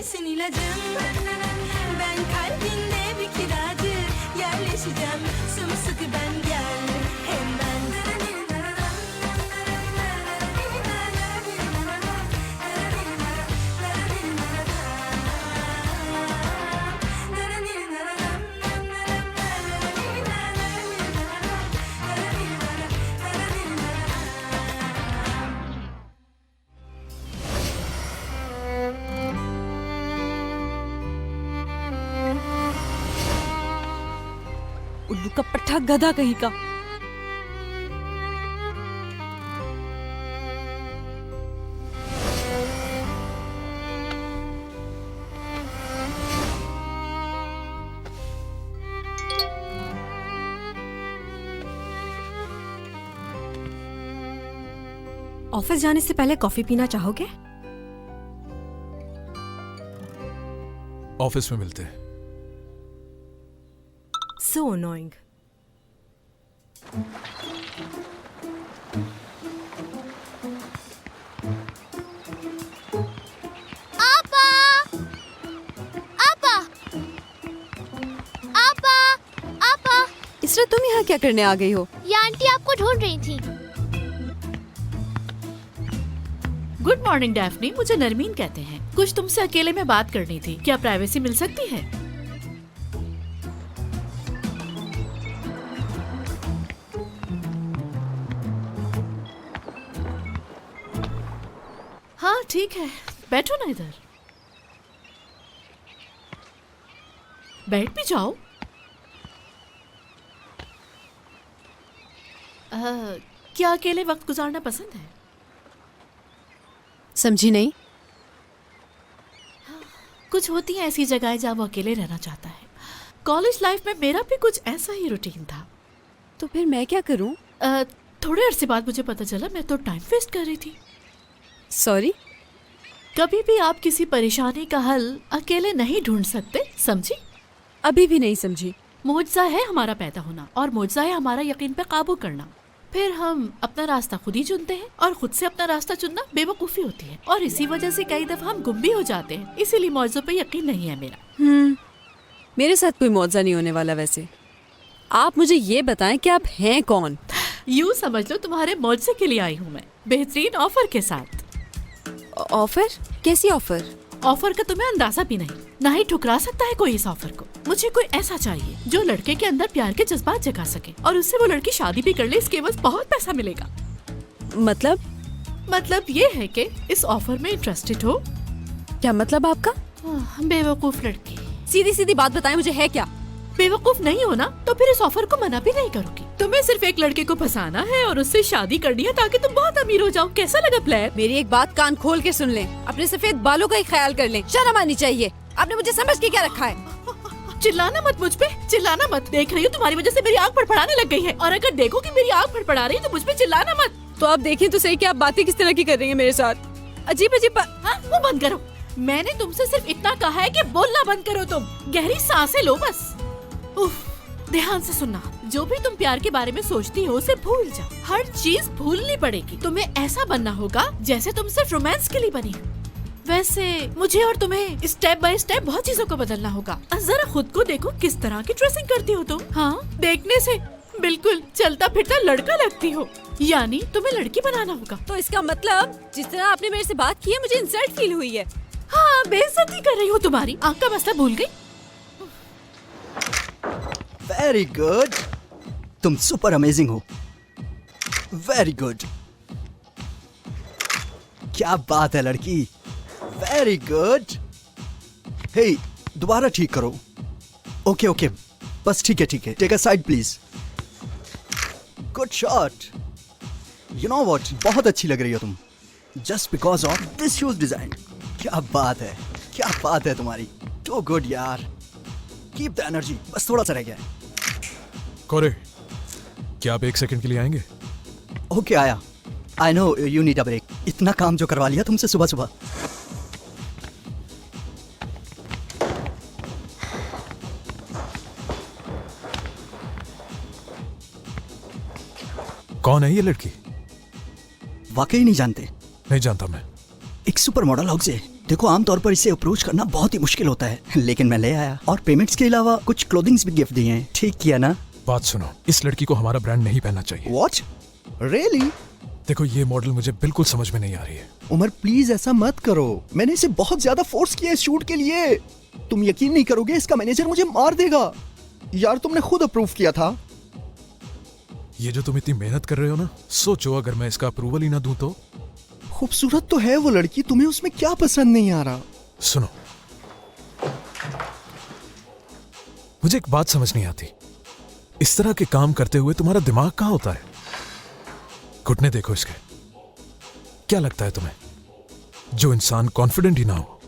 sensin ilacım. Ben kalbinde bir kiracı, yerleşeceğim sımsıkı ben, gel hemen. उल्लू का पट्टा, गधा कहीं का। ऑफिस जाने से पहले कॉफी पीना चाहोगे? ऑफिस में मिलते हैं। So annoying. आपा! आपा! आपा! आपा! इसरा, तुम यहाँ क्या करने आ गई हो? ये आंटी आपको ढूंढ रही थी। गुड मॉर्निंग डैफ्नी, मुझे नरमीन कहते हैं। कुछ तुमसे अकेले में बात करनी थी, क्या प्राइवेसी मिल सकती है? हाँ ठीक है, बैठो ना इधर। बैठ भी जाओ। क्या अकेले वक्त गुजारना पसंद है? समझी नहीं? कुछ होती हैं ऐसी जगहें जहाँ वो अकेले रहना चाहता है। कॉलेज लाइफ में मेरा भी कुछ ऐसा ही रूटीन था। तो फिर मैं क्या करूं? थोड़े अरसे बाद मुझे पता चला मैं तो टाइम वेस्ट कर रही थी। सॉरी। कभी भी आप किसी परेशानी का हल अकेले नहीं ढूंढ सकते, समझी? अभी भी नहीं समझी। मुआवजा है हमारा पैदा होना, और मुआवजा है हमारा यकीन पे काबू करना। फिर हम अपना रास्ता खुद ही चुनते हैं, और खुद से अपना रास्ता चुनना बेवकूफ़ी होती है, और इसी वजह से कई दफा हम गुम भी हो जाते हैं। इसीलिए मुआवजे पे यकीन नहीं है मेरा। मेरे साथ कोई मुआवजा नहीं होने वाला। वैसे आप मुझे ये बताएं कि आप हैं कौन? यूँ समझ लो तुम्हारे मुआवजे के लिए आई हूँ मैं, बेहतरीन ऑफर के साथ। ऑफर? कैसी ऑफर? ऑफर का तुम्हें अंदाजा भी नहीं, ना ही ठुकरा सकता है कोई इस ऑफर को। मुझे कोई ऐसा चाहिए जो लड़के के अंदर प्यार के जज्बात जगा सके, और उससे वो लड़की शादी भी कर ले, इसके बस बहुत पैसा मिलेगा। मतलब ये है कि इस ऑफर में इंटरेस्टेड हो? क्या मतलब आपका? बेवकूफ लड़की। सीधी सीधी बात बताएं, मुझे है क्या? बेवकूफ नहीं हो ना, तो फिर इस ऑफर को मना भी नहीं करूँगी। तुम्हें सिर्फ एक लड़के को फंसाना है और उससे शादी करनी है ताकि तुम बहुत अमीर हो जाओ। कैसा लगा प्लान? मेरी एक बात कान खोल के सुन लें, अपने सफेद बालों का ही ख्याल कर लें। शर्म आनी चाहिए। आपने मुझे समझ के क्या रखा है? चिल्लाना मत मुझ पे, चिल्लाना मत। देख रही हूँ तुम्हारी वजह से मेरी आँख फड़फड़ाने लग गई है, और अगर देखो कि मेरी आँख फड़फड़ा रही है तो मुझ पे चिल्लाना मत। तो आप देखें तो सही कि आप बातें किस तरह की कर रही हैं मेरे साथ। अजीब अजीब। हाँ, वो बंद करो। मैंने तुमसे सिर्फ इतना कहा है कि बोलना बंद करो। तुम गहरी सांसें लो बस। उफ, ध्यान से सुनना। जो भी तुम प्यार के बारे में सोचती हो उसे भूल जाओ। हर चीज भूलनी पड़ेगी। तुम्हें ऐसा बनना होगा जैसे तुम सिर्फ रोमांस के लिए बनी हो। वैसे मुझे और तुम्हें स्टेप बाय स्टेप बहुत चीजों को बदलना होगा। जरा खुद को देखो, किस तरह की ड्रेसिंग करती हो तुम। हाँ, देखने से बिल्कुल चलता फिरता लड़का लगती हो, यानी तुम्हें लड़की बनाना होगा। तो इसका मतलब जिस तरह आपने मेरे से बात की है मुझे इंसल्ट फील हुई है। हाँ, बेइज्जती कर रही हो तुम्हारी। आँख का मसला भूल गई। वेरी गुड, तुम सुपर अमेजिंग हो। वेरी गुड, क्या बात है लड़की। Very good. हे, दोबारा ठीक करो। ओके ओके, बस ठीक है ठीक है। Take a side please. Good shot. You know what, बहुत अच्छी लग रही हो तुम, just because of this shoes design. क्या बात है, क्या बात है तुम्हारी। टू गुड यार, कीप द एनर्जी। बस थोड़ा सा रह गया है। कोरे, क्या आप 1 सेकंड के लिए आएंगे? ओके आया। I know you need a break. इतना काम जो करवा लिया तुमसे सुबह सुबह। कौन है ये लड़की? वाकई नहीं जानते? नहीं जानता मैं। एक सुपर मॉडल हाउस है, देखो आमतौर पर इसे अप्रोच करना बहुत ही मुश्किल होता है, लेकिन मैं ले आया और पेमेंट्स के अलावा कुछ क्लोथिंग्स भी गिफ्ट दिए हैं। ठीक किया ना? बात सुनो, इस लड़की को हमारा ब्रांड नहीं पहनना चाहिए। वॉट? रियली? देखो ये मॉडल मुझे बिल्कुल समझ में नहीं आ रही है। उमर प्लीज ऐसा मत करो, मैंने इसे बहुत ज्यादा फोर्स किया है शूट के लिए। तुम यकीन नहीं करोगे, इसका मैनेजर मुझे मार देगा। यार तुमने खुद अप्रूव किया था। ये जो तुम इतनी मेहनत कर रहे हो ना, सोचो अगर मैं इसका अप्रूवल ही ना दूं तो। खूबसूरत तो है वो लड़की, तुम्हें उसमें क्या पसंद नहीं आ रहा? सुनो, मुझे एक बात समझ नहीं आती, इस तरह के काम करते हुए तुम्हारा दिमाग कहाँ होता है? घुटने देखो इसके। क्या लगता है तुम्हें, जो इंसान कॉन्फिडेंट ही ना हो,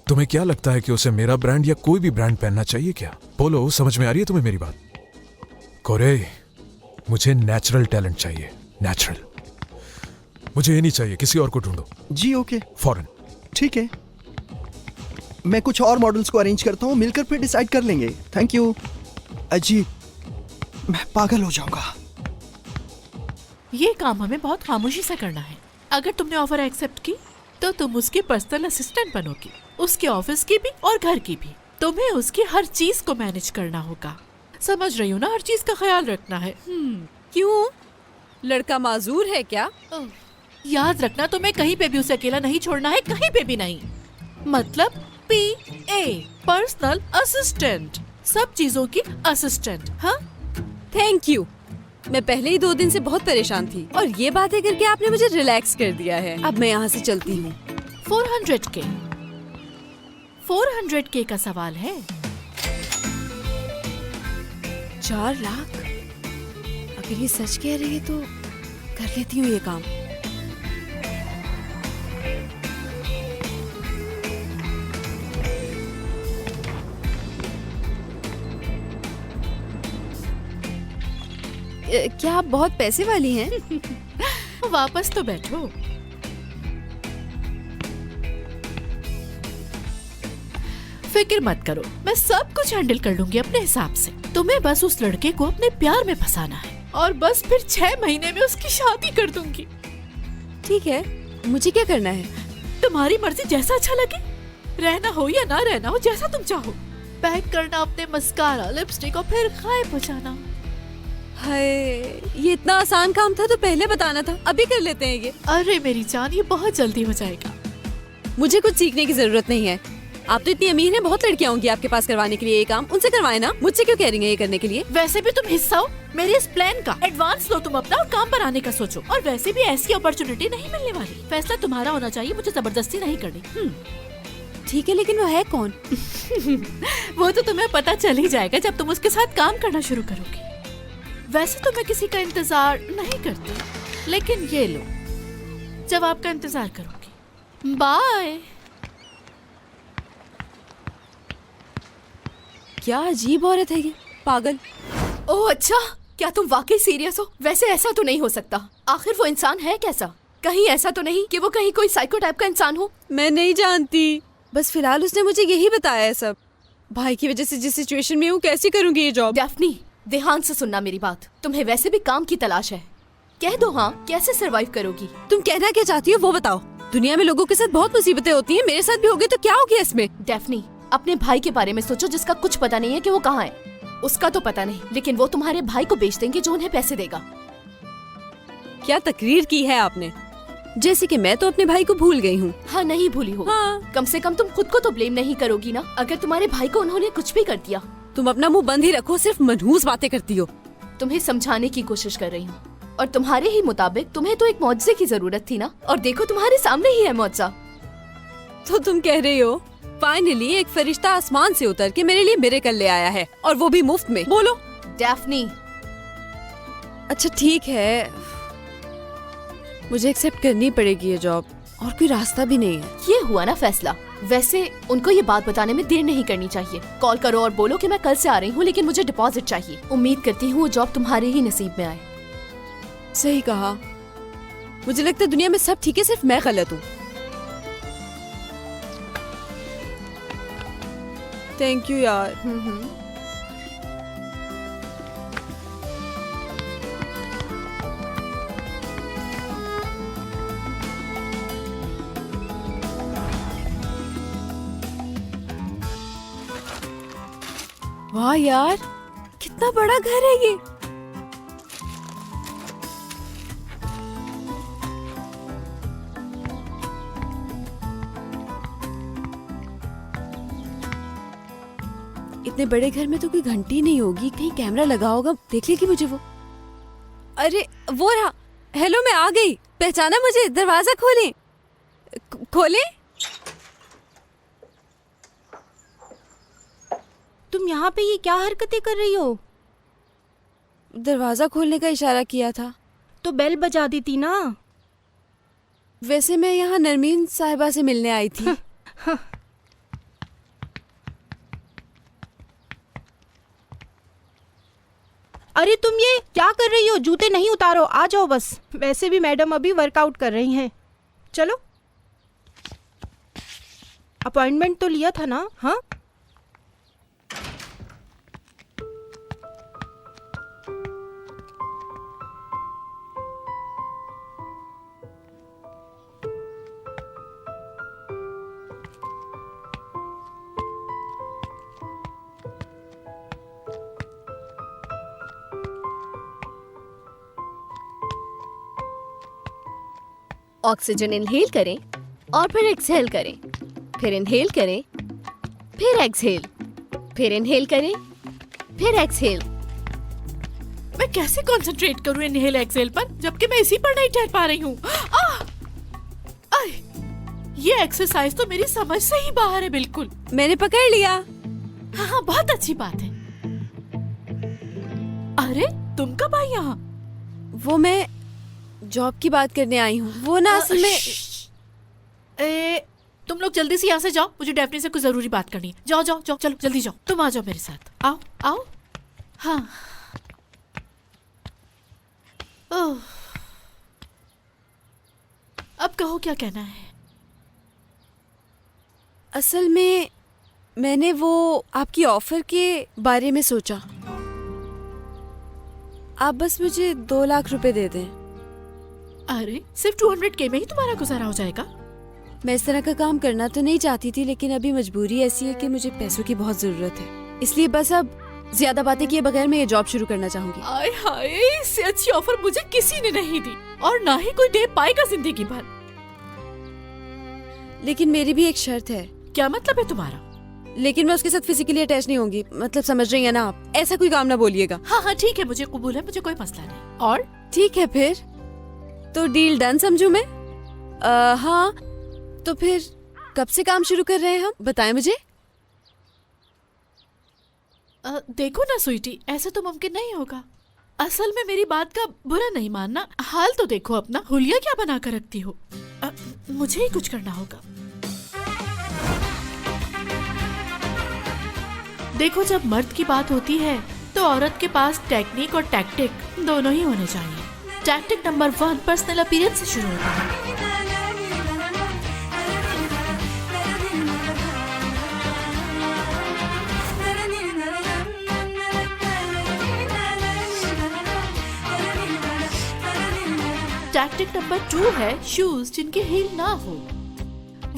तुम्हें क्या लगता है कि उसे मेरा ब्रांड या कोई भी ब्रांड पहनना चाहिए क्या? बोलो, समझ में आ रही है तुम्हें मेरी बात? कोरे, मुझे नेचुरल टैलेंट चाहिए, नेचुरल। मुझे ये नहीं चाहिए, किसी और को ढूंढो। जी ओके, फॉरेन। ठीक है, मैं कुछ और मॉडल्स को अरेंज करता हूँ, मिलकर फिर डिसाइड कर लेंगे। Thank you. अजी, मैं पागल हो जाऊंगा। ये काम हमें बहुत खामोशी से करना है। अगर तुमने ऑफर एक्सेप्ट की तो तुम उसकी पर्सनल असिस्टेंट बनोगी, उसके ऑफिस की भी और घर की भी। तुम्हें उसकी हर चीज को मैनेज करना होगा। समझ रही हो ना, हर चीज का ख्याल रखना है। क्यों? लड़का माजूर है क्या? याद रखना, तुम्हें कहीं पे भी उसे अकेला नहीं छोड़ना है, कहीं पे भी नहीं। मतलब PA, पर्सनल असिस्टेंट, सब चीजों की असिस्टेंट। हाँ, थैंक यू। मैं पहले ही 2 दिन से बहुत परेशान थी और ये बातें करके आपने मुझे रिलैक्स कर दिया है। अब मैं यहाँ से चलती हूँ। 400K 400K का सवाल है। 4 लाख? अगर ये सच कह रही है तो कर लेती हूँ ये काम। क्या आप बहुत पैसे वाली हैं? वापस तो बैठो। फिक्र मत करो, मैं सब कुछ हैंडल कर लूंगी अपने हिसाब से। तुम्हें बस उस लड़के को अपने प्यार में फंसाना है और बस फिर 6 महीने में उसकी शादी कर दूंगी। ठीक है, मुझे क्या करना है? तुम्हारी मर्जी, जैसा अच्छा लगे। रहना हो या ना रहना हो, जैसा तुम चाहो। पैक करना अपने मस्कारा, लिपस्टिक और फिर गायब हो जाना। हाय, ये इतना आसान काम था तो पहले बताना था। अभी कर लेते हैं ये। अरे मेरी जान, ये बहुत जल्दी हो जाएगा। मुझे कुछ सीखने की जरूरत नहीं है। आप तो इतनी अमीर हैं, बहुत लड़कियां होंगी आपके पास करवाने के लिए ये काम। उनसे करवाए ना, मुझसे क्यों कह रही हैं ये करने के लिए? वैसे भी तुम हिस्सा हो मेरे इस प्लान का। एडवांस लो तुम अपना और काम बनाने का सोचो। और वैसे भी ऐसी अपॉर्चुनिटी नहीं मिलने वाली। फैसला तुम्हारा होना चाहिए, मुझे जबरदस्ती नहीं करनी। ठीक है, लेकिन वो है कौन? वो तो तुम्हें पता चल ही जाएगा जब तुम उसके साथ काम करना शुरू करोगे। वैसे तो मैं किसी का इंतजार नहीं करती, लेकिन ये लो, जब आपका इंतजार करूंगी। बाय। क्या अजीब औरत है ये, पागल। ओह अच्छा, क्या तुम वाकई सीरियस हो? वैसे ऐसा तो नहीं हो सकता। आखिर वो इंसान है कैसा? कहीं ऐसा तो नहीं कि वो कहीं कोई साइको टाइप का इंसान हो? मैं नहीं जानती, बस फिलहाल उसने मुझे यही बताया है सब। भाई की वजह से जिस सिचुएशन में हूँ, कैसे करूंगी ये जॉब? डैफ्नी, ध्यान से सुनना मेरी बात। तुम्हें वैसे भी काम की तलाश है, कह दो हाँ। कैसे सरवाइव करोगी? तुम कहना क्या चाहती हो वो बताओ। दुनिया में लोगों के साथ बहुत मुसीबतें होती हैं, मेरे साथ भी होगी तो क्या हो गया इसमें? डैफ्नी, अपने भाई के बारे में सोचो जिसका कुछ पता नहीं है कि वो कहाँ है। उसका तो पता नहीं, लेकिन वो तुम्हारे भाई को बेच देंगे जो उन्हें पैसे देगा। क्या तकरीर की है आपने? जैसे कि मैं तो अपने भाई को भूल गई हूँ। हाँ, नहीं भूली हो। हाँ। कम से कम तुम खुद को तो ब्लेम नहीं करोगी ना, अगर तुम्हारे भाई को उन्होंने कुछ भी कर दिया। तुम अपना मुंह बंद ही रखो, सिर्फ मनहूस बातें करती हो। तुम्हें समझाने की कोशिश कर रही हूँ, और तुम्हारे ही मुताबिक तुम्हें तो एक मौजज़े की जरूरत थी ना, और देखो तुम्हारे सामने ही है मौजज़ा। तो तुम कह रही हो फाइनली एक फरिश्ता आसमान से उतर के मेरे लिए मिरेकल ले आया है, और वो भी मुफ्त में। बोलो। डैफ्नी, अच्छा ठीक है, मुझे एक्सेप्ट करनी पड़ेगी ये जॉब, और कोई रास्ता भी नहीं है। ये हुआ ना फैसला। वैसे उनको ये बात बताने में देर नहीं करनी चाहिए। कॉल करो और बोलो कि मैं कल से आ रही हूँ, लेकिन मुझे डिपॉजिट चाहिए। उम्मीद करती हूँ वो जॉब तुम्हारे ही नसीब में आए। सही कहा। मुझे लगता है दुनिया में सब ठीक है, सिर्फ मैं गलत हूँ। थैंक यू यार। वाह यार, कितना बड़ा घर है ये। इतने बड़े घर में तो कोई घंटी नहीं होगी, कहीं कैमरा लगा होगा, देख लेगी मुझे वो। अरे वो रहा। हेलो, मैं आ गई। पहचाना मुझे? दरवाजा खोलें। खोलें। तुम यहाँ पे ये क्या हरकतें कर रही हो? दरवाजा खोलने का इशारा किया था। तो बेल बजा देती ना। वैसे मैं यहाँ नरमीन साहिबा से मिलने आई थी। अरे तुम ये क्या कर रही हो? जूते नहीं उतारो, आ जाओ बस। वैसे भी मैडम अभी वर्कआउट कर रही हैं। चलो, अपॉइंटमेंट तो लिया था ना? हाँ, ऑक्सीजन इनहेल करें और फिर एक्सहेल करें, फिर इनहेल करें, फिर एक्सहेल, फिर इनहेल करें, फिर एक्सहेल। मैं कैसे कंसंट्रेट करूं इनहेल एक्सहेल पर, जबकि मैं इसी पर नहीं ठहर पा रही हूँ। ये एक्सरसाइज तो मेरी समझ से ही बाहर है बिल्कुल। मैंने पकड़ लिया। हाँ, बहुत अच्छी बात है। अरे तुम कब आई यहाँ? वो मैं जॉब की बात करने आई हूँ। वो ना असल में तुम लोग जल्दी से यहाँ से जाओ, मुझे डेफनी से कुछ जरूरी बात करनी है। जाओ जाओ जाओ, चलो जल्दी जाओ। तुम आ जाओ मेरे साथ, आओ आओ। हाँ, ओह, अब कहो क्या कहना है? असल में मैंने वो आपकी ऑफर के बारे में सोचा। आप बस मुझे 2 लाख रुपए दे दें। अरे सिर्फ 200K में ही तुम्हारा गुजारा हो जाएगा? मैं इस तरह का काम करना तो नहीं चाहती थी, लेकिन अभी मजबूरी ऐसी है कि मुझे पैसों की बहुत जरूरत है। इसलिए बस अब ज्यादा बातें किए बगैर मैं ये जॉब शुरू करना चाहूंगी। आय हाय, इससे अच्छी ऑफर मुझे किसी ने नहीं दी, और ना ही कोई दे पाएगा जिंदगी भर। लेकिन मेरी भी एक शर्त है। क्या मतलब है तुम्हारा? लेकिन मैं उसके साथ फिजिकली अटैच नहीं होंगी। मतलब समझ रही है ना आप? ऐसा कोई काम ना बोलिएगा। हाँ हाँ ठीक है, मुझे कबूल है, मुझे कोई मसला नहीं। और ठीक है, फिर तो डील डन समझू मैं। हाँ, तो फिर कब से काम शुरू कर रहे हैं हम, बताएं मुझे। देखो ना स्वीटी, ऐसा तो मुमकिन नहीं होगा। असल में मेरी बात का बुरा नहीं मानना, हाल तो देखो अपना। हुलिया क्या बना कर रखती हो? मुझे ही कुछ करना होगा। देखो, जब मर्द की बात होती है तो औरत के पास टेक्निक और टैक्टिक दोनों ही होने चाहिए। टैक्टिक नंबर 1 पर्सनल अपीयरेंस से शुरू होता है। टैक्टिक नंबर 2 है शूज जिनके हील ना हो।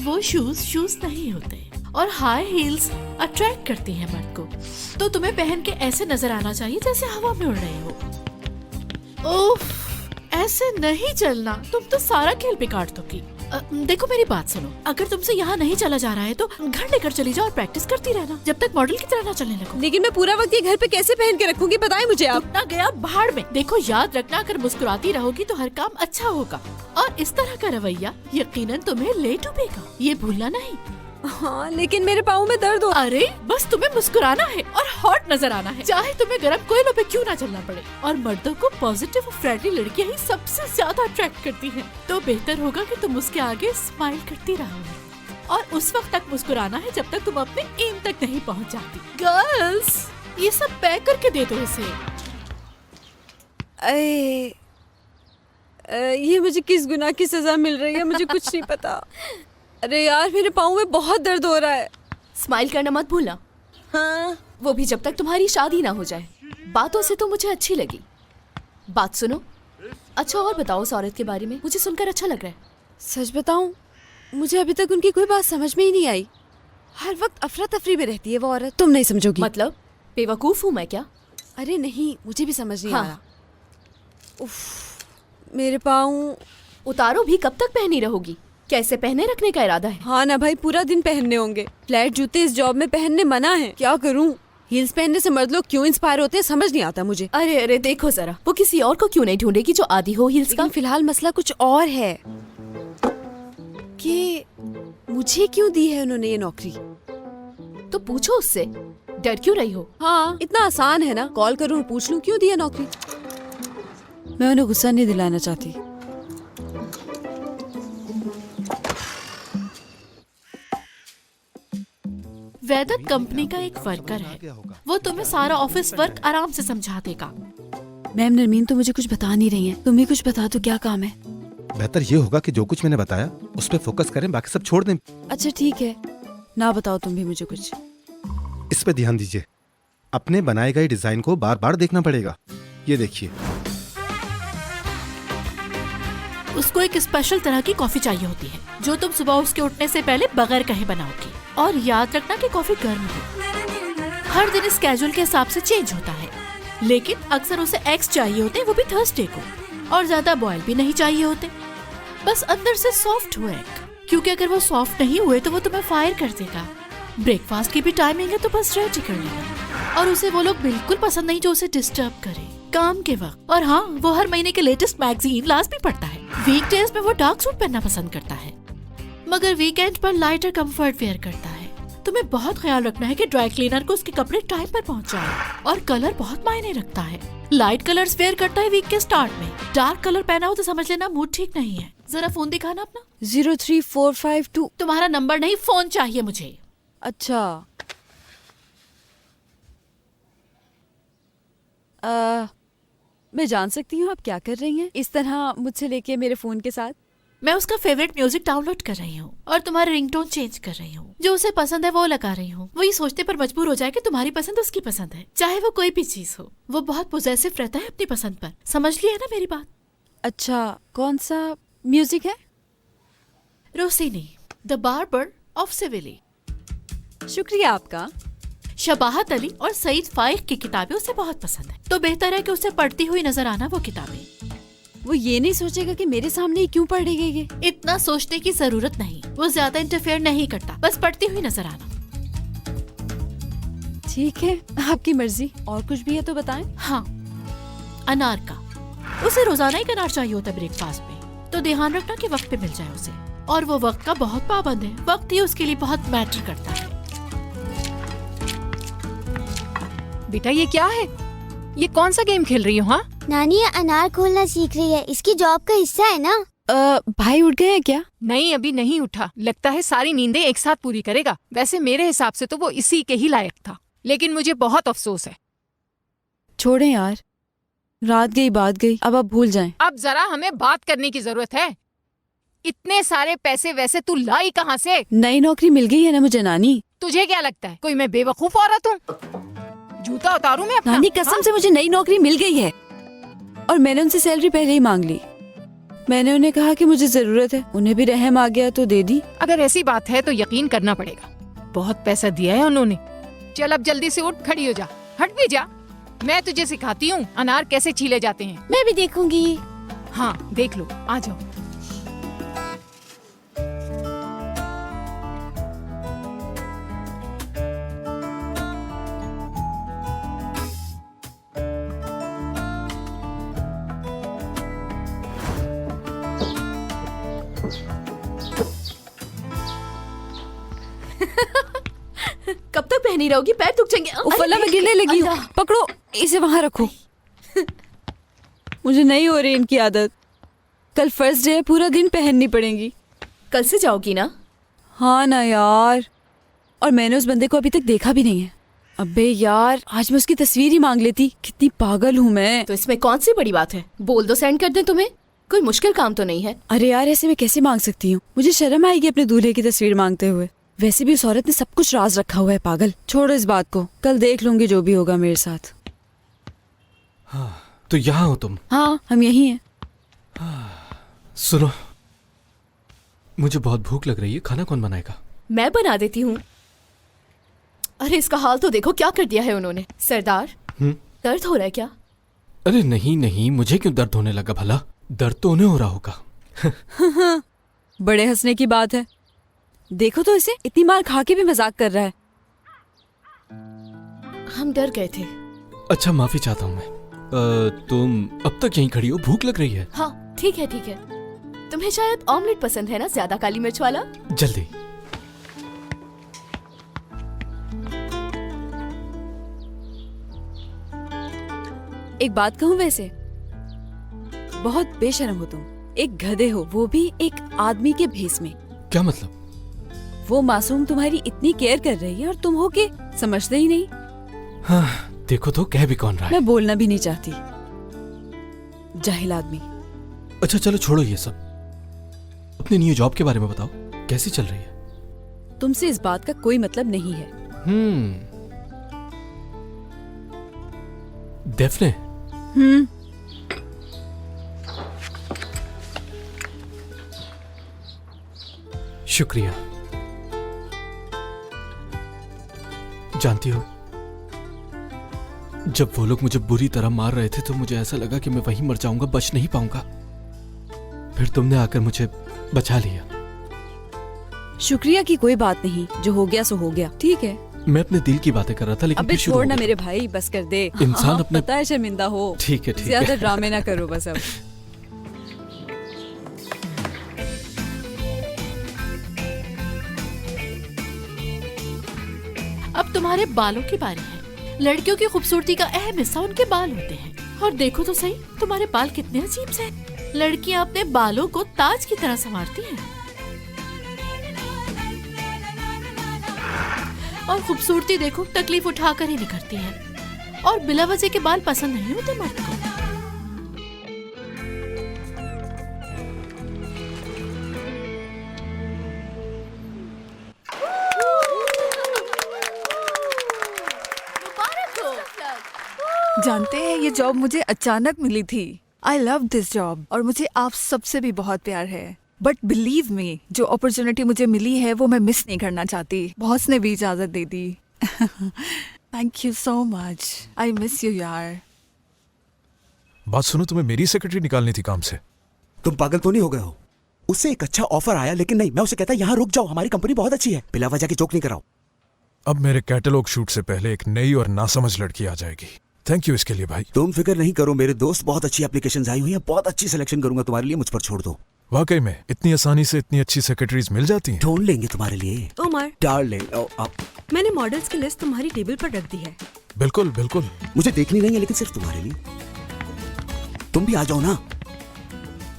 वो शूज नहीं होते, और हाई हील्स अट्रैक्ट करती हैं मर्द को। तो तुम्हें पहन के ऐसे नजर आना चाहिए जैसे हवा में उड़ रहे हो। ओफ, ऐसे नहीं चलना, तुम तो सारा खेल बिगाड़ दोगी। देखो मेरी बात सुनो, अगर तुमसे यहाँ नहीं चला जा रहा है तो घर लेकर चली जाओ और प्रैक्टिस करती रहना जब तक मॉडल की तरह ना चलने लगो। लेकिन मैं पूरा वक्त ये घर पे कैसे पहन के रखूंगी, बताएं मुझे आप। ना गया भाड़ में। देखो, याद रखना, अगर मुस्कुराती रहोगी तो हर काम अच्छा होगा, और इस तरह का रवैया यकीनन तुम्हें ले डूबेगा, ये भूलना नहीं। हाँ, लेकिन मेरे पाँव में दर्द हो। अरे बस तुम्हें मुस्कुराना है और हॉट नजर आना है, चाहे तुम्हें गर्म कोयलों पे क्यों ना चलना पड़े। और मर्दों को पॉजिटिव और फ्रेंडली लड़कियां ही सबसे ज्यादा अट्रैक्ट करती हैं। तो बेहतर होगा कि तुम उसके आगे स्माइल करती रहो, और उस वक्त तक मुस्कुराना है जब तक तुम अपने एम तक नहीं पहुंच जाती। गर्ल्स, ये सब पैक करके दे दो इसे। ये मुझे किस गुनाह की सजा मिल रही है, मुझे कुछ नहीं पता। अरे यार, मेरे पाँव में बहुत दर्द हो रहा है। स्माइल करना मत भूलना। हाँ, वो भी जब तक तुम्हारी शादी ना हो जाए। बातों से तो मुझे अच्छी लगी। बात सुनो। अच्छा, और बताओ उस औरत के बारे में, मुझे सुनकर अच्छा लग रहा है। सच बताऊं, मुझे अभी तक उनकी कोई बात समझ में ही नहीं आई। हर वक्त अफरा तफरी में रहती है वो औरत। तुम नहीं समझोगी। मतलब बेवकूफ हूँ मैं क्या? अरे नहीं, मुझे भी समझ नहीं आ हाँ। रहा। उफ, मेरे पाँव। उतारो भी, कब तक पहनी रहोगी? कैसे पहने रखने का इरादा है? हाँ ना भाई, पूरा दिन पहनने होंगे। फ्लैट जूते इस जॉब में पहनने मना है, क्या करूँ? हील्स पहनने से मर्द लोग क्यों इंस्पायर होते हैं समझ नहीं आता मुझे। अरे अरे देखो जरा, वो किसी और को क्यों नहीं ढूंढेगी जो आदी हो हील्स का? लेकिन फिलहाल मसला कुछ और है कि मुझे क्यों दी है उन्होंने ये नौकरी। तो पूछो उससे, डर क्यों रही हो? हाँ, इतना आसान है ना, कॉल करूँ और पूछ लूँ क्यों दी है नौकरी। मैं उन्हें गुस्सा नहीं दिलाना चाहती। वैदक कंपनी का एक वर्कर है, वो तुम्हें सारा ऑफिस वर्क आराम से समझा देगा। मैम नरमीन तो मुझे कुछ बता नहीं रही है, तुम ही कुछ बता दो क्या काम है। बेहतर ये होगा कि जो कुछ मैंने बताया उस पर फोकस करें, बाकी सब छोड़ दें। अच्छा ठीक है, ना बताओ तुम भी मुझे कुछ। इस पे ध्यान दीजिए, अपने बनाए गए डिजाइन को बार बार देखना पड़ेगा। ये देखिए, उसको एक स्पेशल तरह की कॉफी चाहिए होती है जो तुम सुबह उसके उठने से पहले बगैर कहे बनाओगी। और याद रखना कि कॉफी गर्म हो। हर दिन स्केड्यूल के हिसाब से चेंज होता है, लेकिन अक्सर उसे एग्स चाहिए होते, वो भी थर्सडे को। और ज्यादा बॉयल भी नहीं चाहिए होते, बस अंदर से सॉफ्ट हो एग, क्योंकि अगर वो सॉफ्ट नहीं हुए तो वो तुम्हें फायर कर देगा। ब्रेकफास्ट की भी टाइमिंग है तो बस रेडी कर लेना। और उसे वो लोग बिल्कुल पसंद नहीं जो उसे डिस्टर्ब करे काम के वक्त। और हाँ, वो हर महीने के लेटेस्ट मैगजीन लास्ट भी पढ़ता है। वीकडेज में वो डार्क सूट पहनना पसंद करता है, मगर वीकेंड पर लाइटर कंफर्ट वेयर करता है। तुम्हें बहुत ख्याल रखना है कि ड्राई क्लीनर को उसके कपड़े टाइम पर पहुंचाए। और कलर बहुत मायने रखता है। लाइट कलर्स वेयर करता है वीक के स्टार्ट में। डार्क कलर पहना हो तो समझ लेना मूड ठीक नहीं है। जरा फोन दिखाना अपना। 03452। तुम्हारा नंबर नहीं, फोन चाहिए मुझे। अच्छा, मैं जान सकती हूँ आप क्या कर रही हैं इस तरह मुझसे लेके मेरे फोन के साथ? मैं उसका फेवरेट म्यूजिक डाउनलोड कर रही हूँ और तुम्हारे रिंगटोन चेंज कर रही हूँ। जो उसे पसंद है वो लगा रही हूँ। वो ये सोचते पर मजबूर हो जाए कि तुम्हारी पसंद उसकी पसंद है, चाहे वो कोई भी चीज हो। वो बहुत पोजेसिव रहता है अपनी पसंद पर, समझ लिया ना मेरी बात? अच्छा, कौन सा म्यूजिक है? Rossini, the Barber of Seville. शुक्रिया आपका। शबाहत अली और सईद फाइक की किताबें उसे बहुत पसंद है, तो बेहतर है कि उसे पढ़ती हुई नजर आना वो किताबें। वो ये नहीं सोचेगा कि मेरे सामने ही क्यों पढ़ेगी ये? इतना सोचने की जरूरत नहीं, वो ज्यादा इंटरफेयर नहीं करता, बस पढ़ती हुई नजर आना। ठीक है, आपकी मर्जी। और कुछ भी है तो बताएं। हाँ, अनार का। उसे रोजाना एक अनार चाहिए होता है ब्रेकफास्ट में, तो ध्यान रखना कि वक्त पे मिल जाए उसे। और वो वक्त का बहुत पाबंद है, वक्त ही उसके लिए बहुत मैटर करता है। बेटा ये क्या है? ये कौन सा गेम खेल रही हो? हाँ नानी ये अनार खोलना सीख रही है, इसकी जॉब का हिस्सा है ना। भाई उठ गए हैं क्या? नहीं, अभी नहीं उठा। लगता है सारी नींदें एक साथ पूरी करेगा। वैसे मेरे हिसाब से तो वो इसी के ही लायक था, लेकिन मुझे बहुत अफसोस है। छोड़ें यार, रात गई बात गई, अब आप भूल जाएं। अब जरा हमें बात करने की जरूरत है। इतने सारे पैसे वैसे तू लाई कहाँ से? नई नौकरी मिल गई है ना मुझे नानी। तुझे क्या लगता है कोई मैं बेवकूफ औरत हूँ? जूता उतारूं मैं अपना? नानी कसम से मुझे नई नौकरी मिल गई है और मैंने उनसे सैलरी पहले ही मांग ली। मैंने उन्हें कहा कि मुझे जरूरत है, उन्हें भी रहम आ गया तो दे दी। अगर ऐसी बात है तो यकीन करना पड़ेगा, बहुत पैसा दिया है उन्होंने। चल अब जल्दी से उठ, खड़ी हो जा, हट भी जा। मैं तुझे सिखाती हूँ अनार कैसे छीले जाते हैं। मैं भी देखूंगी। हाँ देख लो, आ जाओ। कब तक पहनी रहोगी? पैर दुख जाएंगे। उफला मैं गिरने लगी हूँ, पकड़ो इसे वहाँ रखो। मुझे नहीं हो रही इनकी आदत। कल फर्स्ट डे है, पूरा दिन पहननी पड़ेगी। कल से जाओगी ना? हाँ ना यार, और मैंने उस बंदे को अभी तक देखा भी नहीं है। अबे यार, आज मैं उसकी तस्वीर ही मांग लेती। कितनी पागल हूँ मैं। तो इसमें कौन सी बड़ी बात है, बोल दो, सेंड कर दे। तुम्हें कोई मुश्किल काम तो नहीं है? अरे यार, ऐसे मैं कैसे मांग सकती हूँ? मुझे शर्म आएगी अपने दूल्हे की तस्वीर मांगते हुए। वैसे भी उस औरत ने सब कुछ राज रखा हुआ है। पागल, छोड़ो इस बात को, कल देख लूंगी जो भी होगा मेरे साथ। तो यहाँ हो तुम? हाँ, हम यही हैं। सुनो, मुझे बहुत भूख लग रही है, खाना कौन बनाएगा? मैं बना देती हूँ। अरे इसका हाल तो देखो, क्या कर दिया है उन्होंने। सरदार, दर्द हो रहा है क्या? अरे नहीं नहीं, मुझे क्यों दर्द होने लगा भला? दर्द तो उन्हें हो रहा होगा। बड़े हंसने की बात है। देखो तो इसे, इतनी मार खा के भी मजाक कर रहा है। हम डर गए थे। अच्छा माफी चाहता हूँ मैं। तुम अब तक यहीं खड़ी हो? भूख लग रही है? हाँ ठीक है ठीक है। तुम्हें शायद ऑमलेट पसंद है ना, ज्यादा काली मिर्च वाला? जल्दी। एक बात कहूँ, वैसे बहुत बेशर्म हो तुम। एक गधे हो, वो भी एक आदमी के भेस में। क्या मतलब? वो मासूम तुम्हारी इतनी केयर कर रही है और तुम हो के समझते ही नहीं। हाँ, देखो तो कह भी कौन रहा है। मैं बोलना भी नहीं चाहती, जाहिल आदमी। अच्छा चलो छोड़ो ये सब, अपनी न्यू जॉब के बारे में बताओ, कैसी चल रही है? तुमसे इस बात का कोई मतलब नहीं है। डेफने। शुक्रिया। जानती हो, जब वो लोग मुझे बुरी तरह मार रहे थे तो मुझे ऐसा लगा कि मैं वहीं मर जाऊंगा, बच नहीं पाऊंगा। फिर तुमने आकर मुझे बचा लिया। शुक्रिया की कोई बात नहीं, जो हो गया सो हो गया, ठीक है। मैं अपने दिल की बातें कर रहा था, लेकिन अबे फिर शुरू हो छोड़ ना गया। मेरे भाई, बस कर दे। इंसान हाँ, अपने- पता है शर्मिंदा हो। ठीक है ठीक है। ज्यादा ड्रामे ना करो बस अब। अब तुम्हारे बालों की बारी है। लड़कियों की खूबसूरती का अहम हिस्सा उनके बाल होते हैं। और देखो तो सही, तुम्हारे बाल कितने अजीब से हैं। लड़कियां अपने बालों को ताज की तरह संवारती हैं। और खूबसूरती देखो, तकलीफ उठाकर ही निखरती है। और बिला वजह के बाल पसंद नहीं होते मर्द को। जानते हैं, ये जॉब मुझे अचानक मिली थी। आई लव दिस जॉब और मुझे आप सबसे भी बहुत प्यार है। बट बिलीव मी, जो अपॉर्चुनिटी मुझे मिली है वो मैं मिस नहीं करना चाहती। बॉस ने भी इजाजत दे दी। Thank you so much. I miss you यार। बात सुनो, तुम्हें मेरी सेक्रेटरी निकालनी थी काम से। तुम पागल तो नहीं हो गए हो? उससे एक अच्छा ऑफर आया, लेकिन नहीं, मैं उसे कहता यहाँ रुक जाओ, हमारी कंपनी बहुत अच्छी है, बिला वजह की जोक नहीं कराओ। अब मेरे कैटलॉग शूट से पहले एक नई और नासमझ लड़की आ जाएगी। थैंक यू इसके लिए भाई। तुम फिक्र नहीं करो, मेरे दोस्त बहुत अच्छी एप्लीकेशंस आई हुई हैं, बहुत अच्छी सिलेक्शन करूंगा तुम्हारे लिए, मुझ पर छोड़ दो। वाकई में इतनी आसानी से इतनी अच्छी सेक्रेटरीज मिल जाती हैं? ढूंढ लेंगे तुम्हारे लिए। उमर, डार्लिंग, मैंने मॉडल्स की लिस्ट तुम्हारी टेबल पर रख दी है। बिल्कुल बिल्कुल। मुझे देखनी नहीं है, लेकिन सिर्फ तुम्हारे लिए। तुम भी आ जाओ ना,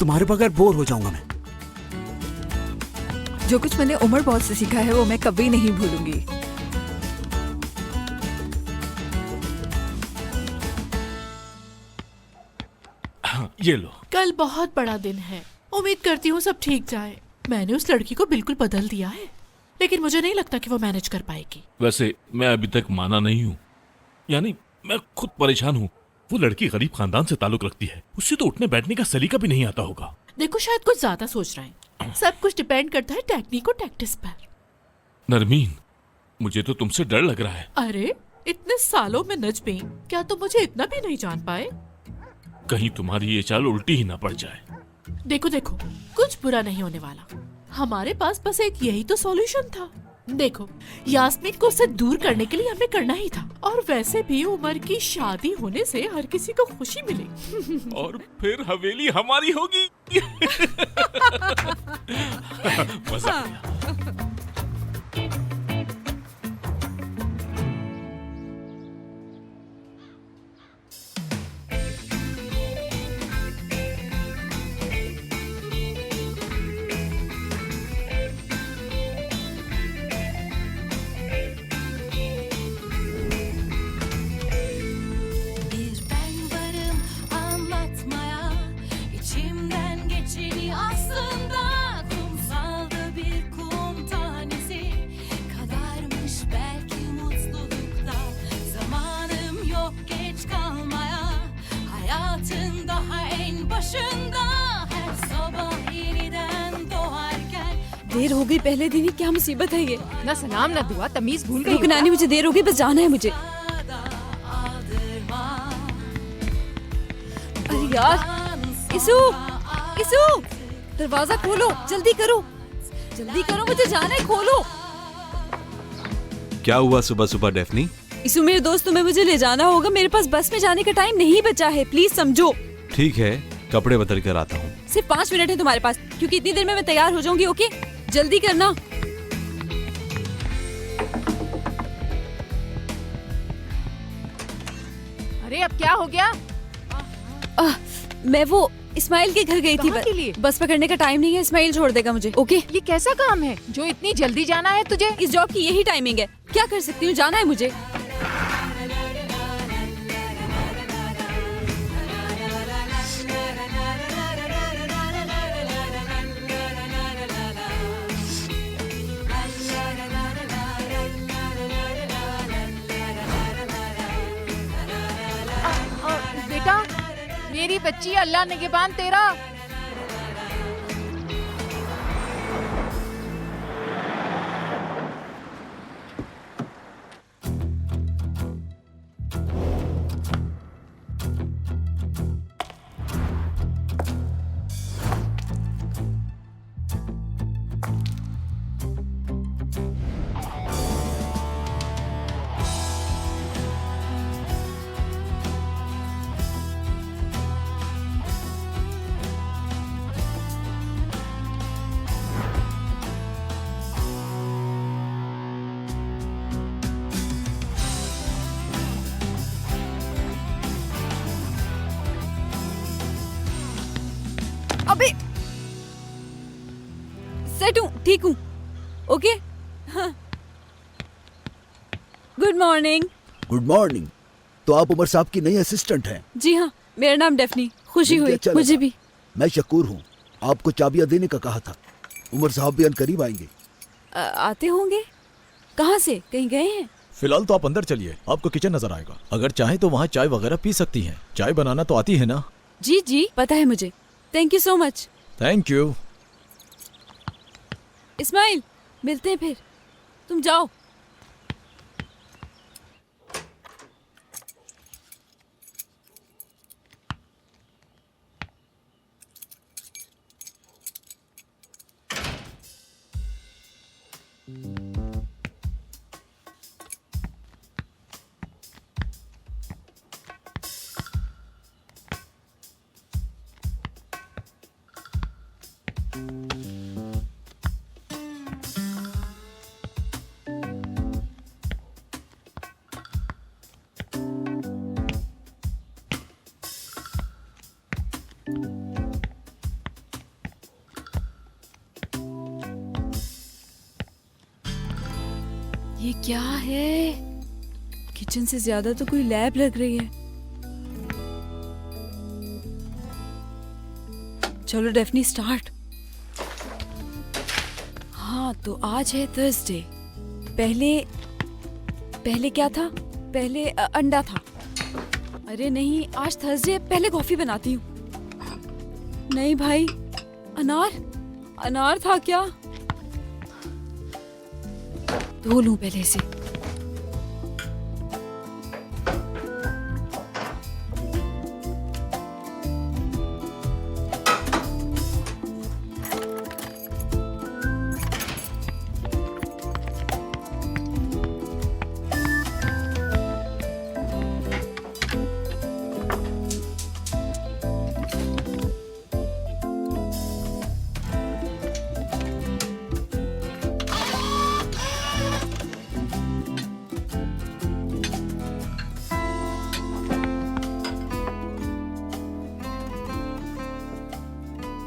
तुम्हारे बगैर बोर हो जाऊंगा मैं। जो कुछ मैंने उमर बॉस से सीखा है वो मैं कभी नहीं भूलूंगी। ये लो। कल बहुत बड़ा दिन है। उम्मीद करती हूँ सब ठीक जाए। मैंने उस लड़की को बिल्कुल बदल दिया है, लेकिन मुझे नहीं लगता कि वो मैनेज कर पाएगी। वैसे मैं अभी तक माना नहीं हूँ, यानी मैं खुद परेशान हूँ। वो लड़की गरीब खानदान से ताल्लुक रखती है, उससे तो उठने बैठने का सलीका भी नहीं आता होगा। देखो, शायद कुछ ज्यादा सोच रहे हैं। सब कुछ डिपेंड करता है टेक्निक और टैक्टिस पर। नरमीन, मुझे तो तुमसे डर लग रहा है। अरे इतने सालों में नजमी, क्या तुम मुझे इतना भी नहीं जान पाए? कहीं तुम्हारी ये चाल उल्टी ही ना पड़ जाए। देखो देखो, कुछ बुरा नहीं होने वाला। हमारे पास बस एक यही तो सॉल्यूशन था। देखो, यास्मीन को उससे दूर करने के लिए हमें करना ही था। और वैसे भी उमर की शादी होने से हर किसी को खुशी मिलेगी। और फिर हवेली हमारी होगी। मजा आ गया। Bir ben varım anlatmaya, içimden geçeni aslında kumsalda bir kum tahtası. देर हो गई पहले दिन ही, क्या मुसीबत है ये। ना सलाम ना दुआ, तमीज भूल गई रुक हो क्या? नानी, मुझे देर हो गई, बस जाना है मुझे। अरे यार, इसू इसू, दरवाजा खोलो, जल्दी करो, जल्दी करो, मुझे जाना है, खोलो। क्या हुआ सुबह सुबह डेफनी? इसू मेरे दोस्त, तुम्हें मुझे ले जाना होगा, मेरे पास बस में जाने का टाइम नहीं बचा है, प्लीज समझो। ठीक है, कपड़े बदल कर आता हूँ। सिर्फ 5 मिनट है तुम्हारे पास, क्योंकि इतनी देर में मैं तैयार हो जाऊंगी। ओके, जल्दी करना। अरे अब क्या हो गया? मैं वो इस्माइल के घर गई थी, कहाँ के लिए? बस पकड़ने का टाइम नहीं है, इस्माइल छोड़ देगा मुझे। ओके, ये कैसा काम है जो इतनी जल्दी जाना है तुझे? इस जॉब की यही टाइमिंग है, क्या कर सकती हूँ, जाना है मुझे। बेटा, मेरी बच्ची, अल्लाह निगहबान तेरा। अबे, सेट हूँ, ठीक हूँ। ओके, हाँ। Good morning. Good morning. तो आप उमर साहब की नई असिस्टेंट हैं? जी हाँ, मेरा नाम डेफनी, खुशी हुई अच्छा मुझे लगा। भी। मैं शकूर हूँ, आपको चाबियां देने का कहा था। उमर साहब भी अनकरीब आएंगे। आते होंगे? कहाँ से, कहीं गए हैं? फिलहाल तो आप अंदर चलिए, आपको किचन नजर आएगा। अगर चाहे तो वहाँ चाय वगैरह पी सकती हैं। चाय बनाना तो आती है ना? जी जी, पता है मुझे। Thank you so much. Thank you. Smile, मिलते हैं फिर, तुम जाओ। ये क्या है? किचन से ज्यादा तो कोई लैब लग रही है। चलो डेफनी, स्टार्ट। हाँ, तो आज है थर्सडे। पहले क्या था? पहले अंडा था। अरे नहीं, आज थर्सडे, पहले कॉफी बनाती हूँ। नहीं भाई, अनार था क्या? धो लूं पहले से।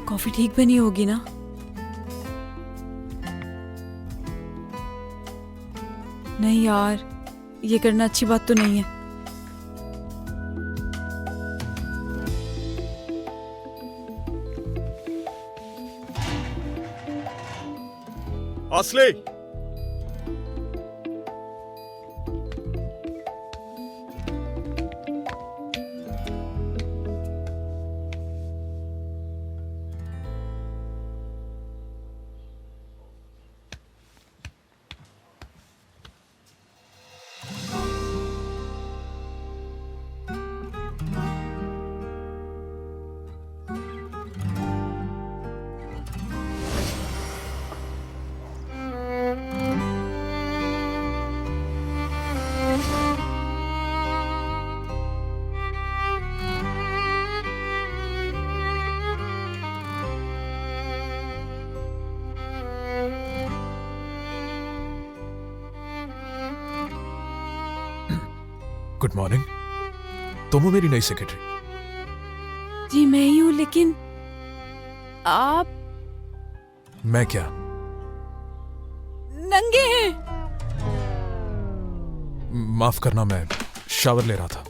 कॉफी ठीक बनी होगी ना? नहीं यार, ये करना अच्छी बात तो नहीं है। असली, गुड मॉर्निंग। तुम हो मेरी नई सेक्रेटरी? जी मैं ही हूँ, लेकिन आप मैं क्या? नंगे हैं। माफ करना, मैं शावर ले रहा था।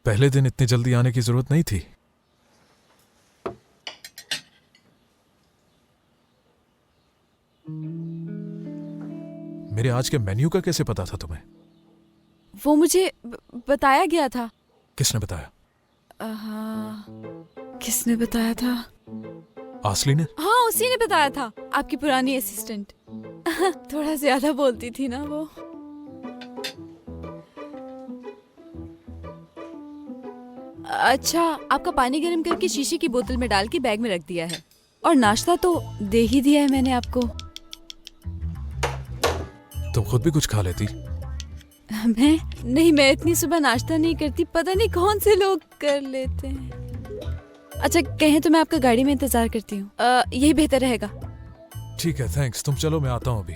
पहले दिन इतनी जल्दी आने की जरूरत नहीं थी। मेरे आज के मेन्यू का कैसे पता था तुम्हें? वो मुझे बताया गया था। किसने बताया? हाँ, किसने बताया था? आसली ने? हाँ, उसी ने बताया था, आपकी पुरानी असिस्टेंट। थोड़ा ज्यादा बोलती थी ना वो। अच्छा, आपका पानी गर्म करके शीशे की बोतल में डाल के बैग में रख दिया है, और नाश्ता तो दे ही दिया है मैंने आपको। तुम खुद भी कुछ खा लेती। मैं इतनी सुबह नाश्ता नहीं करती, पता नहीं कौन से लोग कर लेते हैं। अच्छा, कहें तो मैं आपका गाड़ी में इंतजार करती हूँ, यही बेहतर रहेगा। ठीक है, थैंक्स। तुम चलो, मैं आता हूँ अभी।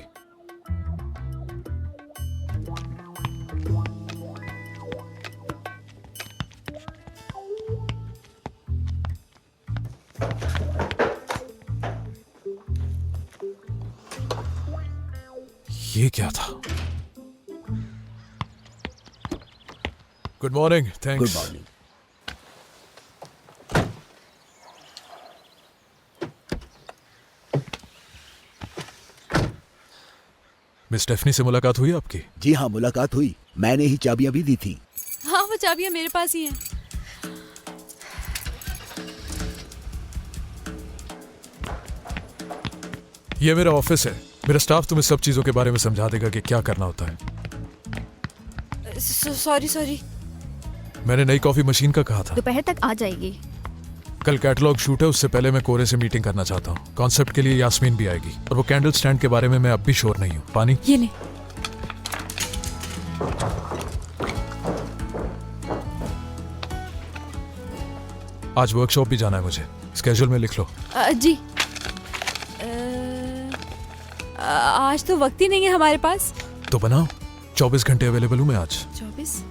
ये क्या था? Good morning. Thanks. Good morning. Miss Stephanie से मुलाकात हुई आपकी? जी हाँ, मुलाकात हुई। मैंने ही चाबियां भी दी थी। हाँ, वो चाबियां मेरे पास ही हैं। ये मेरा ऑफिस है। मेरा स्टाफ तुम्हें सब चीजों के बारे में समझा देगा कि क्या करना होता है। सॉरी। मैंने नई कॉफी मशीन का कहा था। दोपहर तक आ जाएगी। कल कैटलॉग शूट है, उससे पहले मैं कोरे से मीटिंग करना चाहता हूँ। कॉन्सेप्ट के लिए यास्मीन भी आएगी, और वो कैंडल स्टैंड के बारे में मैं अब भी श्योर नहीं हूँ। पानी? ये ले। आज वर्कशॉप भी जाना है मुझे, स्केड्यूल में लिख लो। जी, आज तो वक्त ही नहीं है हमारे पास। तो बनाओ, 24 घंटे अवेलेबल हूँ मैं आज। 24?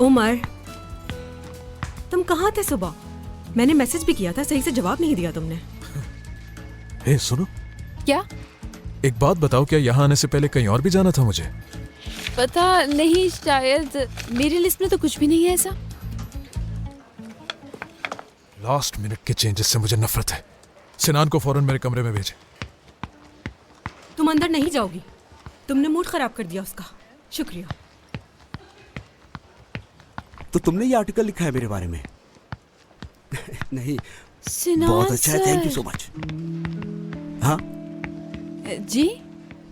उमर, तुम कहाँ थे सुबह? मैंने मैसेज भी किया था, सही से जवाब नहीं दिया तुमने। हे सुनो। क्या? एक बात बताओ, क्या यहाँ आने से पहले कहीं और भी जाना था मुझे? पता नहीं, शायद मेरी लिस्ट में तो कुछ भी नहीं है ऐसा। लास्ट मिनट के चेंजेस से मुझे नफरत है। सिनान को फौरन मेरे कमरे में भेजे। तुम अंदर नहीं जाओगी, तुमने मूड खराब कर दिया उसका। शुक्रिया। तो तुमने ये आर्टिकल लिखा है मेरे बारे में? नहीं, सिनान बहुत अच्छा है, thank you sir. So much. हाँ जी?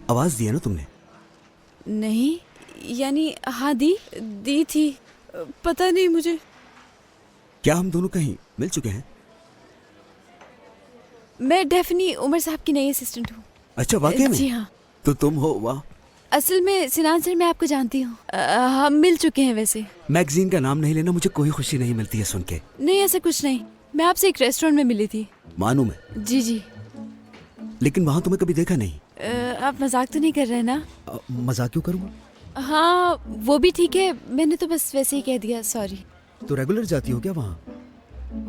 आवाज दी है ना तुमने? नहीं, यानी हाँ दी थी, पता नहीं मुझे। क्या हम दोनों कहीं मिल चुके हैं? मैं डेफनी उमर साहब की नई असिस्टेंट हूँ। अच्छा, वाकई में? जी हाँ। तो तुम हो? वाह। असल में सिनान सर, मैं आपको जानती हूँ, हम मिल चुके हैं वैसे। मैगजीन का नाम नहीं लेना, मुझे कोई खुशी नहीं मिलती है सुन के। नहीं, ऐसा कुछ नहीं, मैं आपसे एक रेस्टोरेंट में मिली थी। मानू मैं। जी। लेकिन वहां तुम्हें कभी देखा नहीं। आप मजाक तो नहीं कर रहे ना? मजाक क्यों करूँगा? हाँ, वो भी ठीक है, मैंने तो बस वैसे ही कह दिया, सॉरी। तो रेगुलर जाती हो क्या वहाँ?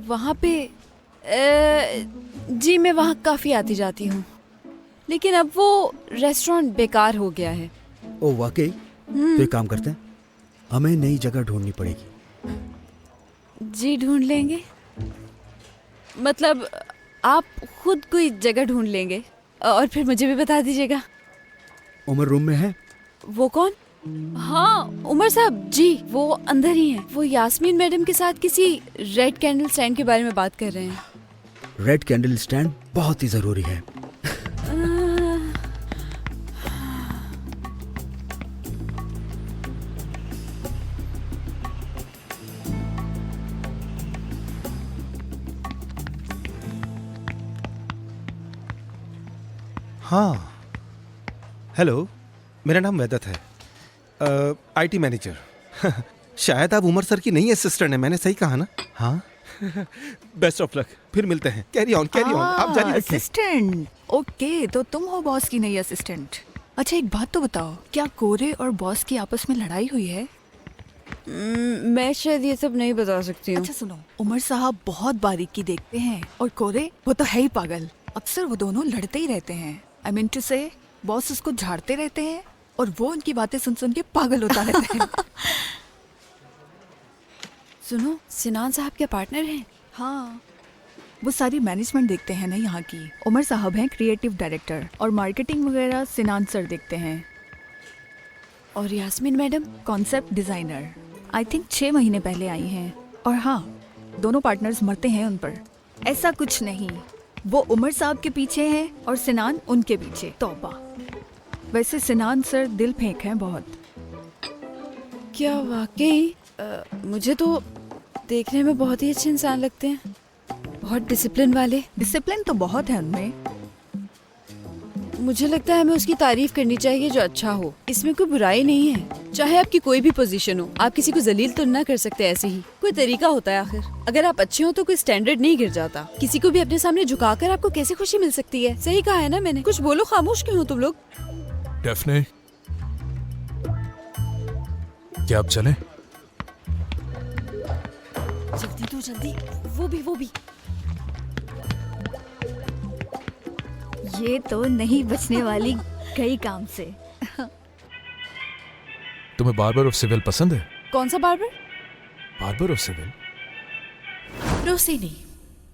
वहाँ पे जी, मैं वहाँ काफ़ी आती जाती हूँ, लेकिन अब वो रेस्टोरेंट बेकार हो गया है। ओ वाकई? तो एक काम करते हैं, हमें नई जगह ढूंढनी पड़ेगी। जी, ढूंढ लेंगे। मतलब आप खुद कोई जगह ढूंढ लेंगे और फिर मुझे भी बता दीजिएगा। उमर रूम में है? वो कौन? हाँ, उमर साहब जी, वो अंदर ही हैं। वो यास्मीन मैडम के साथ किसी रेड कैंडल स्टैंड के बारे में बात कर रहे हैं। रेड कैंडल स्टैंड बहुत ही जरूरी है। हाँ हेलो, मेरा नाम वैदत है, आईटी मैनेजर। शायद आप उमर सर की नई असिस्टेंट है, मैंने सही कहा ना? हाँ। बेस्ट ऑफ लक, फिर मिलते हैं। कैरी ऑन, आप जारी रखें। असिस्टेंट, ओके, तो तुम हो बॉस की नई असिस्टेंट। अच्छा एक बात तो बताओ, क्या कोरे और बॉस की आपस में लड़ाई हुई है? मैं शायद ये सब नहीं बता सकती हूँ। अच्छा सुनो, उमर साहब बहुत बारीकी देखते हैं और कोरे वो तो है ही पागल। अक्सर वो दोनों लड़ते ही रहते हैं। आई मीन टू से बॉस उसको झाड़ते रहते हैं और वो उनकी बातें सुन सुन के पागल होता रहता है। सुनो, सिनान साहब के पार्टनर हैं? हाँ, वो सारी मैनेजमेंट देखते हैं ना यहाँ की। उमर साहब हैं क्रिएटिव डायरेक्टर और मार्केटिंग वगैरह सिनान सर देखते हैं। और Yasmin madam? Concept designer. I think 6 महीने पहले आई हैं। और हाँ, दोनों पार्टनर्स मरते हैं उन पर। ऐसा कुछ नहीं, वो उमर साहब के पीछे हैं और सिनान उनके पीछे। तौबा। वैसे सिनान सर दिल फेंक हैं बहुत। क्या वाकई? मुझे तो देखने में बहुत ही अच्छे इंसान लगते हैं, बहुत डिसिप्लिन वाले। डिसिप्लिन तो बहुत है उनमें। मुझे लगता है हमें उसकी तारीफ करनी चाहिए जो अच्छा हो। इसमें कोई बुराई नहीं है, चाहे आपकी कोई भी पोजीशन हो। आप किसी को जलील तो ना कर सकते ऐसे ही, कोई तरीका होता है आखिर। अगर आप अच्छे हो तो कोई स्टैंडर्ड नहीं गिर जाता। किसी को भी अपने सामने झुकाकर आपको कैसे खुशी मिल सकती है? सही कहा है ना मैंने? कुछ बोलो, खामोश क्यों हो तुम लोग? डेफने, क्या आप चलें? जल्दी तो जल्दी, वो भी। ये तो नहीं बचने वाली कई काम से। तुम्हें बार्बर ऑफ सिविल पसंद है? कौन सा Barber? Barber of civil? Rossini,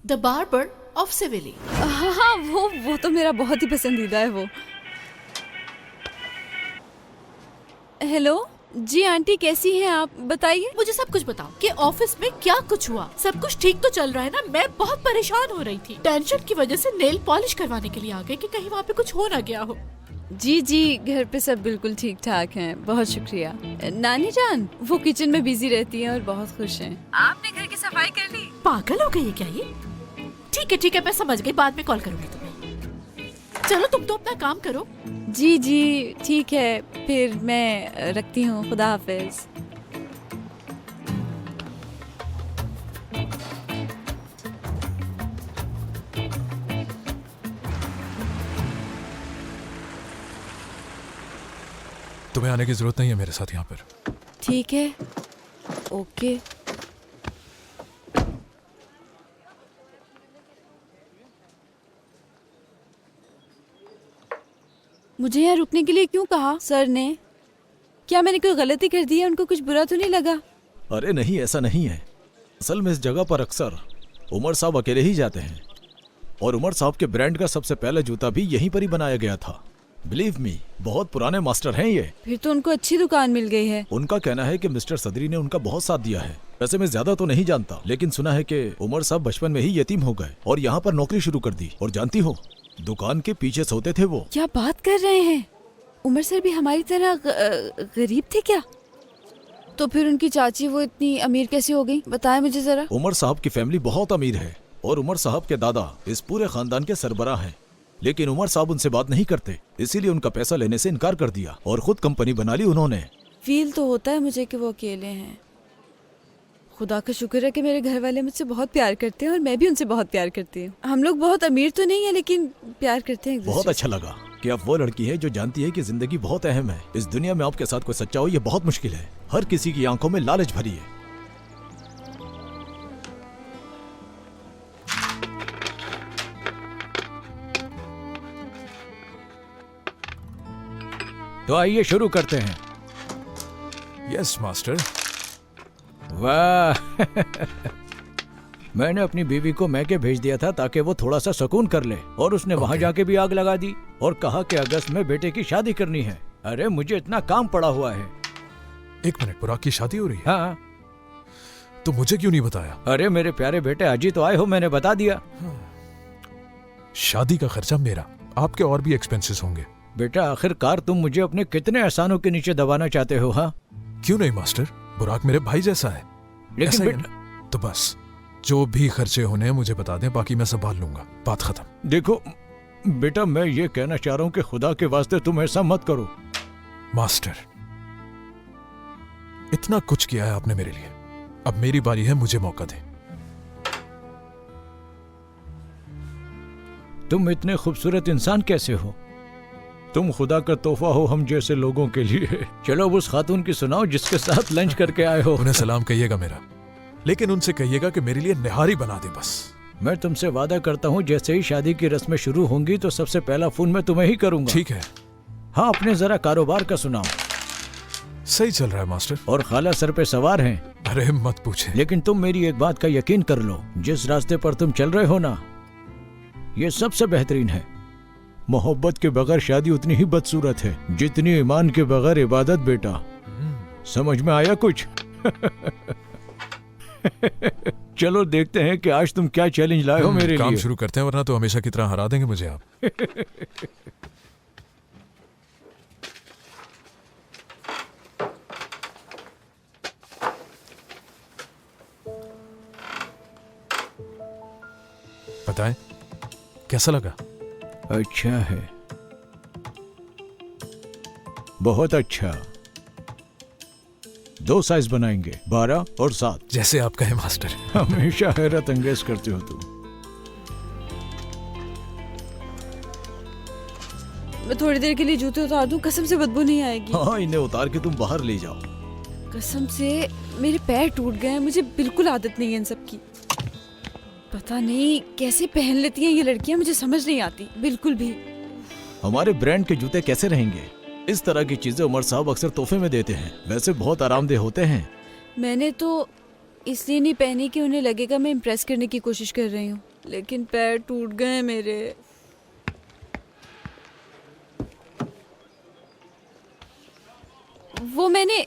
the Barber of Seville. हाँ, वो तो मेरा बहुत ही पसंदीदा है वो। हेलो जी आंटी, कैसी हैं आप? बताइए। मुझे सब कुछ बताओ कि ऑफिस में क्या कुछ हुआ। सब कुछ ठीक तो चल रहा है ना? मैं बहुत परेशान हो रही थी। टेंशन की वजह से नेल पॉलिश करवाने के लिए आ गए कि कहीं वहाँ पे कुछ हो ना गया हो। जी, घर पे सब बिल्कुल ठीक ठाक हैं, बहुत शुक्रिया। नानी जान वो किचन में बिजी रहती हैं और बहुत खुश हैं। आपने घर की सफाई कर ली? पागल हो गई है क्या ये? ठीक है, मैं समझ गई, बाद में कॉल करूंगी तुम्हें। चलो तुम तो अपना काम करो। जी ठीक है, फिर मैं रखती हूँ। खुदा हाफिज। तुम्हें आने की जरूरत नहीं है मेरे साथ यहाँ पर। ठीक है, ओके। मुझे यहाँ रुकने के लिए क्यों कहा सर ने? क्या मैंने कोई गलती कर दी है? उनको कुछ बुरा तो नहीं लगा? अरे नहीं, ऐसा नहीं है। असल में इस जगह पर अक्सर उमर साहब अकेले ही जाते हैं और उमर साहब के ब्रांड का सबसे पहला जूता भी यहीं पर ही बनाया गया था। बिलीव मी, बहुत पुराने मास्टर हैं ये। फिर तो उनको अच्छी दुकान मिल गई है। उनका कहना है कि मिस्टर सदरी ने उनका बहुत साथ दिया है। वैसे मैं ज्यादा तो नहीं जानता, लेकिन सुना है कि उमर साहब बचपन में ही यतीम हो गए और यहाँ पर नौकरी शुरू कर दी। और जानती हो, दुकान के पीछे सोते थे वो। क्या बात कर रहे हैं? उमर सर भी हमारी तरह गरीब थे क्या? तो फिर उनकी चाची वो इतनी अमीर कैसे हो गई? बताएं मुझे जरा। उमर साहब की फैमिली बहुत अमीर है और उमर साहब के दादा इस पूरे खानदान के सरबराह हैं। लेकिन उमर साहब उनसे बात नहीं करते, इसीलिए उनका पैसा लेने से इनकार कर दिया और खुद कंपनी बना ली उन्होंने। फील तो होता है मुझे कि वो अकेले हैं। खुदा का शुक्र है कि मेरे घर वाले मुझसे बहुत प्यार करते हैं और मैं भी उनसे बहुत प्यार करती हूँ। हम लोग बहुत अमीर तो नहीं है, लेकिन प्यार करते हैं। बहुत अच्छा लगा कि आप वो लड़की है जो जानती है कि जिंदगी बहुत अहम है। इस दुनिया में आपके साथ कोई सच्चा हो ये बहुत मुश्किल है। हर किसी की आंखों में लालच भरी है। तो आइए शुरू करते हैं। Yes master. वाह मैंने अपनी बीवी को मैके भेज दिया था ताकि वो थोड़ा सा सुकून कर ले, और उसने वहां जाके भी आग लगा दी और कहा कि अगस्त में बेटे की शादी करनी है। अरे मुझे इतना काम पड़ा हुआ है। 1 मिनट, बुराक की शादी हो रही है? हाँ। तो मुझे क्यों नहीं बताया? अरे मेरे प्यारे बेटे, आज ही तो आए हो, मैंने बता दिया। शादी का खर्चा मेरा, आपके और भी एक्सपेंसेस होंगे। बेटा आखिरकार तुम मुझे अपने कितने एहसानों के नीचे दबाना चाहते हो? हाँ क्यों नहीं मास्टर, बुराक मेरे भाई जैसा है। लेकिन तो बस जो भी खर्चे होने हैं मुझे बता दें, बाकी मैं संभाल लूंगा। बात खत्म। देखो बेटा मैं ये कहना चाह रहा हूँ कि खुदा के वास्ते तुम ऐसा मत करो। मास्टर, इतना कुछ किया है आपने मेरे लिए, अब मेरी बारी है, मुझे मौका दे। तुम इतने खूबसूरत इंसान कैसे हो? तुम खुदा का तोहफा हो हम जैसे लोगों के लिए। चलो अब उस खातून की सुनाओ जिसके साथ लंच करके आए हो। उन्हें सलाम कहिएगा मेरा, लेकिन उनसे कहिएगा कि मेरे लिए निहारी बना दे बस। मैं तुमसे वादा करता हूँ जैसे ही शादी की रस्में शुरू होंगी तो सबसे पहला फोन मैं तुम्हें ही करूंगा। ठीक है। हाँ, अपने जरा कारोबार का सुनाओ। सही चल रहा है मास्टर। और खाला सर पे सवार हैं। अरे मत पूछे। लेकिन तुम मेरी एक बात का यकीन कर लो, जिस रास्ते पर तुम चल रहे हो ना, ये सबसे बेहतरीन है। मोहब्बत के बगैर शादी उतनी ही बदसूरत है जितनी ईमान के बगैर इबादत। बेटा समझ में आया कुछ? चलो देखते हैं कि आज तुम क्या चैलेंज लाए हो मेरे काम लिए। शुरू करते हैं, वरना तो हमेशा की तरह हरा देंगे मुझे आप। बताएं कैसा लगा? अच्छा है, बहुत अच्छा। 2 साइज बनाएंगे, 12 और 7। जैसे आप कहें मास्टर। हमेशा हैरत अंगेज करते हो तुम। मैं थोड़ी देर के लिए जूते उतार दूं, कसम से बदबू नहीं आएगी। हाँ, इन्हें उतार के तुम बाहर ले जाओ। कसम से मेरे पैर टूट गए हैं, मुझे बिल्कुल आदत नहीं है इन सब की। पता नहीं कैसे पहन लेती हैं ये लड़कियां, मुझे समझ नहीं आती बिल्कुल भी। हमारे ब्रांड के जूते कैसे रहेंगे? इस तरह की चीजें उमर साहब अक्सर तोहफे में देते हैं, वैसे बहुत आरामदेह होते हैं। मैंने तो इसलिए नहीं पहनी कि उन्हें लगेगा मैं इम्प्रेस करने की कोशिश कर रही हूँ, लेकिन पैर टूट गए हैं मेरे। वो मैंने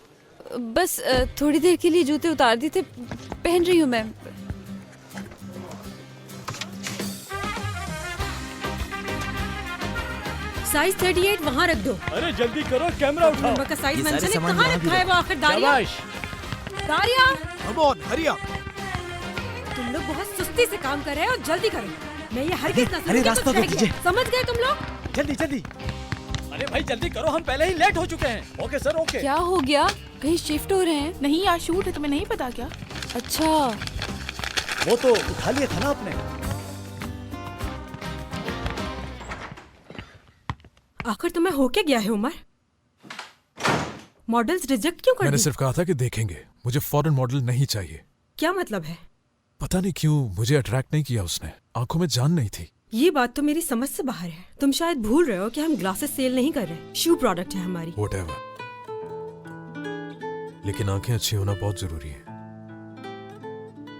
बस थोड़ी देर के लिए जूते उतार दिए थे, पहन रही हूँ मैं। साइज 38 वहाँ रख दो। अरे जल्दी करो, कैमरा उठाओ। नंबर का साइज मेंशन है, कहाँ रखा है वो आखिर? दारिया, दारिया, तुम लोग बहुत सुस्ती से काम कर रहे हो, जल्दी करो। मैं ये हरगिज़ ना समझूंगी रास्ता कुछ तो रह गया। कीजिए। समझ गए तुम लोग? जल्दी जल्दी। अरे भाई जल्दी करो, हम पहले ही लेट हो चुके हैं। Okay sir, okay. क्या हो गया? कहीं शिफ्ट हो रहे हैं? नहीं, आज शूट है, तुम्हें नहीं पता क्या? अच्छा, वो तो उठा लिया था ना आपने। आखिर तुम्हें हो क्या गया है उमर? मॉडल्स रिजेक्ट क्यों कर मैंने दी? सिर्फ कहा था कि देखेंगे, मुझे फॉरेन मॉडल नहीं चाहिए। क्या मतलब है? पता नहीं क्यों मुझे अट्रैक्ट नहीं किया उसने, आंखों में जान नहीं थी। ये बात तो मेरी समझ से बाहर है। तुम शायद भूल रहे हो कि हम ग्लासेस सेल नहीं कर रहे, शू प्रोडक्ट है हमारी। Whatever. लेकिन आंखें अच्छी होना बहुत जरूरी है,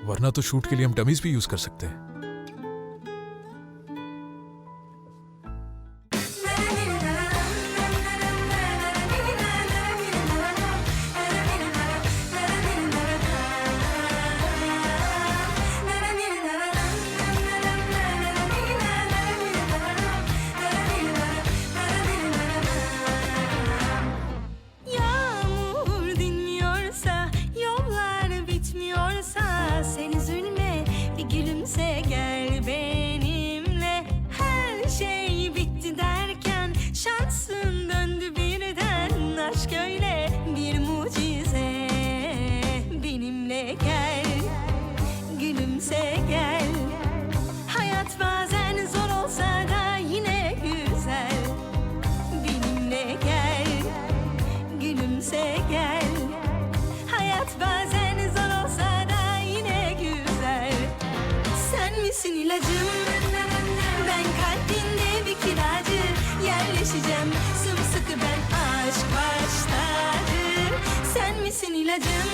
वरना तो शूट के लिए हम डमीज भी यूज कर सकते हैं। Yağmur dinmiyorsa, yollar bitmiyorsa, sen üzülme, bir gülümse gel benimle. Her şey bitti derken şansın döndü birden, aşk öyle bir mucize. Benimle gel, gülümse gel. Hayat bazen zor olsa da yine güzel. Benimle gel, gülümse gel. Hayat bazen zor olsa da yine güzel. Sen misin ilacım? Ben kalbinde bir kiracı. Yerleşeceğim sımsıkı ben, aşk baş tacı. Sen misin ilacım?